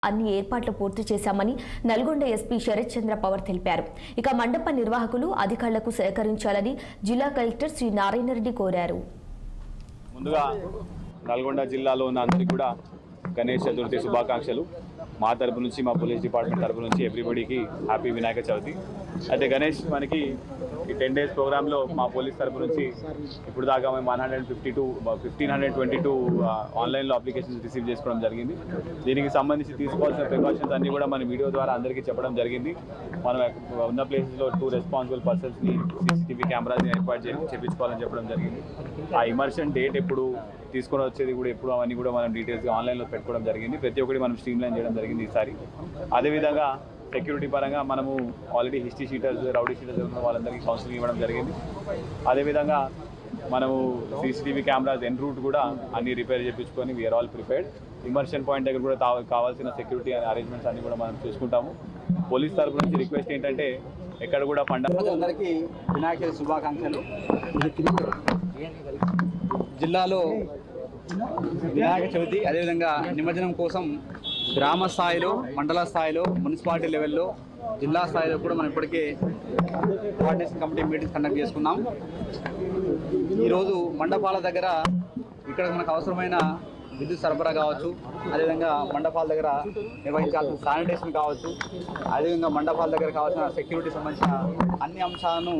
అన్ని ఏర్పాట్లు పూర్తి చేశామని నల్గొండ ఎస్పీ శరత్ చంద్ర పవర్ తెలిపారు. ఇక మండప నిర్వాహకులు అధికారులకు సహకరించాలని జిల్లా కలెక్టర్ శ్రీ నారాయణరెడ్డి కోరారు. ముందుగా నల్గొండ జిల్లాలో ఉన్న అందరికీ కూడా గణేష్ చతుర్థి శుభాకాంక్షలు. మా తరపు నుంచి, మా పోలీస్ డిపార్ట్మెంట్ తరపు నుంచి ఎవ్రీబడీకి హ్యాపీ వినాయక చవితి. అయితే గణేష్ మనకి ఈ 10 days ప్రోగ్రాంలో మా పోలీస్ తరపు నుంచి ఇప్పుడు దాకా మేము 1522 ఆన్లైన్లో అప్లికేషన్స్ రిసీవ్ చేసుకోవడం జరిగింది. దీనికి సంబంధించి తీసుకోవాల్సిన ప్రికాషన్స్ అన్నీ కూడా మన వీడియో ద్వారా అందరికీ చెప్పడం జరిగింది. మనం ఉన్న ప్లేసెస్లో 2 రెస్పాన్సిబుల్ పర్సన్స్ని CCTV కెమెరాస్ని ఏర్పాటు చేయించుకోవాలని చెప్పడం జరిగింది. ఆ ఇమర్షన్ డేట్ ఎప్పుడు తీసుకొని వచ్చేది కూడా ఎప్పుడు అవన్నీ కూడా మనం డీటెయిల్స్గా ఆన్లైన్లో పెట్టుకోవడం జరిగింది. ప్రతి ఒక్కటి మనం స్ట్రీమ్లైన్ చేయడం జరిగింది ఈసారి. అదేవిధంగా సెక్యూరిటీ పరంగా మనము already history sheeters, rowdy sheeters ఉన్న వాళ్ళందరికీ కౌన్సిలింగ్ ఇవ్వడం జరిగింది. అదేవిధంగా మనము CCTV కెమెరాస్ ఎన్ రూట్ కూడా అన్ని రిపేర్ చేయించుకొని we are all prepared. Immersion point దగ్గర కూడా కావాల్సిన సెక్యూరిటీ అరేంజ్మెంట్స్ అన్ని కూడా మనం చూసుకుంటాము. పోలీస్ తరపు నుంచి రిక్వెస్ట్ ఏంటంటే ఎక్కడ కూడా పండుగ అందరికీ వినాయక చవితి శుభాకాంక్షలు. జిల్లాలో వినాయక చవితి అదేవిధంగా నిమజ్జనం కోసం గ్రామ స్థాయిలో, మండల స్థాయిలో, మున్సిపాలిటీ లెవెల్లో, జిల్లా స్థాయిలో కూడా మనం ఇప్పటికే కోఆర్డినేషన్ కమిటీ మీటింగ్స్ కండక్ట్ చేసుకున్నాం. ఈరోజు మండపాల దగ్గర ఇక్కడ మనకు అవసరమైన విద్యుత్ సరఫరా కావచ్చు, అదేవిధంగా మండపాల దగ్గర నిర్వహించాల్సిన శానిటేషన్ కావచ్చు, అదేవిధంగా మండపాల దగ్గర కావాల్సిన సెక్యూరిటీ సంబంధించిన అన్ని అంశాలను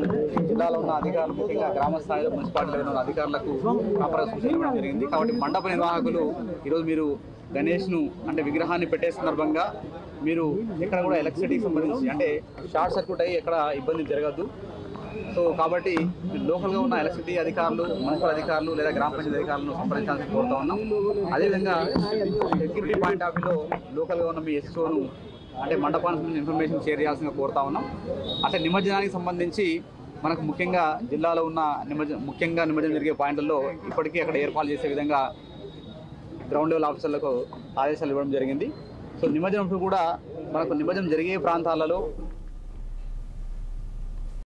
జిల్లాలో ఉన్న అధికారులు, ముఖ్యంగా గ్రామ స్థాయిలో, మున్సిపాలిటీ లెవెల్లో ఉన్న అధికారులకు ప్రాపర్గా సూచన ఇవ్వడం జరిగింది. కాబట్టి మండప నిర్వాహకులు ఈరోజు మీరు గణేష్ను అంటే విగ్రహాన్ని పెట్టే సందర్భంగా మీరు ఎక్కడ కూడా ఎలక్ట్రిసిటీకి సంబంధించి అంటే షార్ట్ సర్క్యూట్ అయ్యి ఎక్కడ ఇబ్బంది జరగద్దు. సో కాబట్టి లోకల్గా ఉన్న ఎలక్ట్రిసిటీ అధికారులు, మున్సిపల్ అధికారులు లేదా గ్రామ పంచాయతీ అధికారులను సంప్రదించాలని కోరుతా ఉన్నాం. అదేవిధంగా సెక్యూరిటీ పాయింట్ ఆఫ్ వ్యూలో లోకల్గా ఉన్న మీ ఎస్ఓను అంటే మండపానికి సంబంధించిన ఇన్ఫర్మేషన్ షేర్ చేయాల్సిందిగా కోరుతా ఉన్నాం. అంటే నిమజ్జనానికి సంబంధించి మనకు ముఖ్యంగా జిల్లాలో ఉన్న నిమజ్జనం జరిగే పాయింట్లలో ఇప్పటికీ అక్కడ ఏర్పాటు చేసే విధంగా గ్రౌండ్ లెవెల్ ఆఫీసర్లకు ఆదేశాలు ఇవ్వడం జరిగింది. సో నిమజ్జనం కూడా మనకు నిమజ్జనం జరిగే ప్రాంతాలలో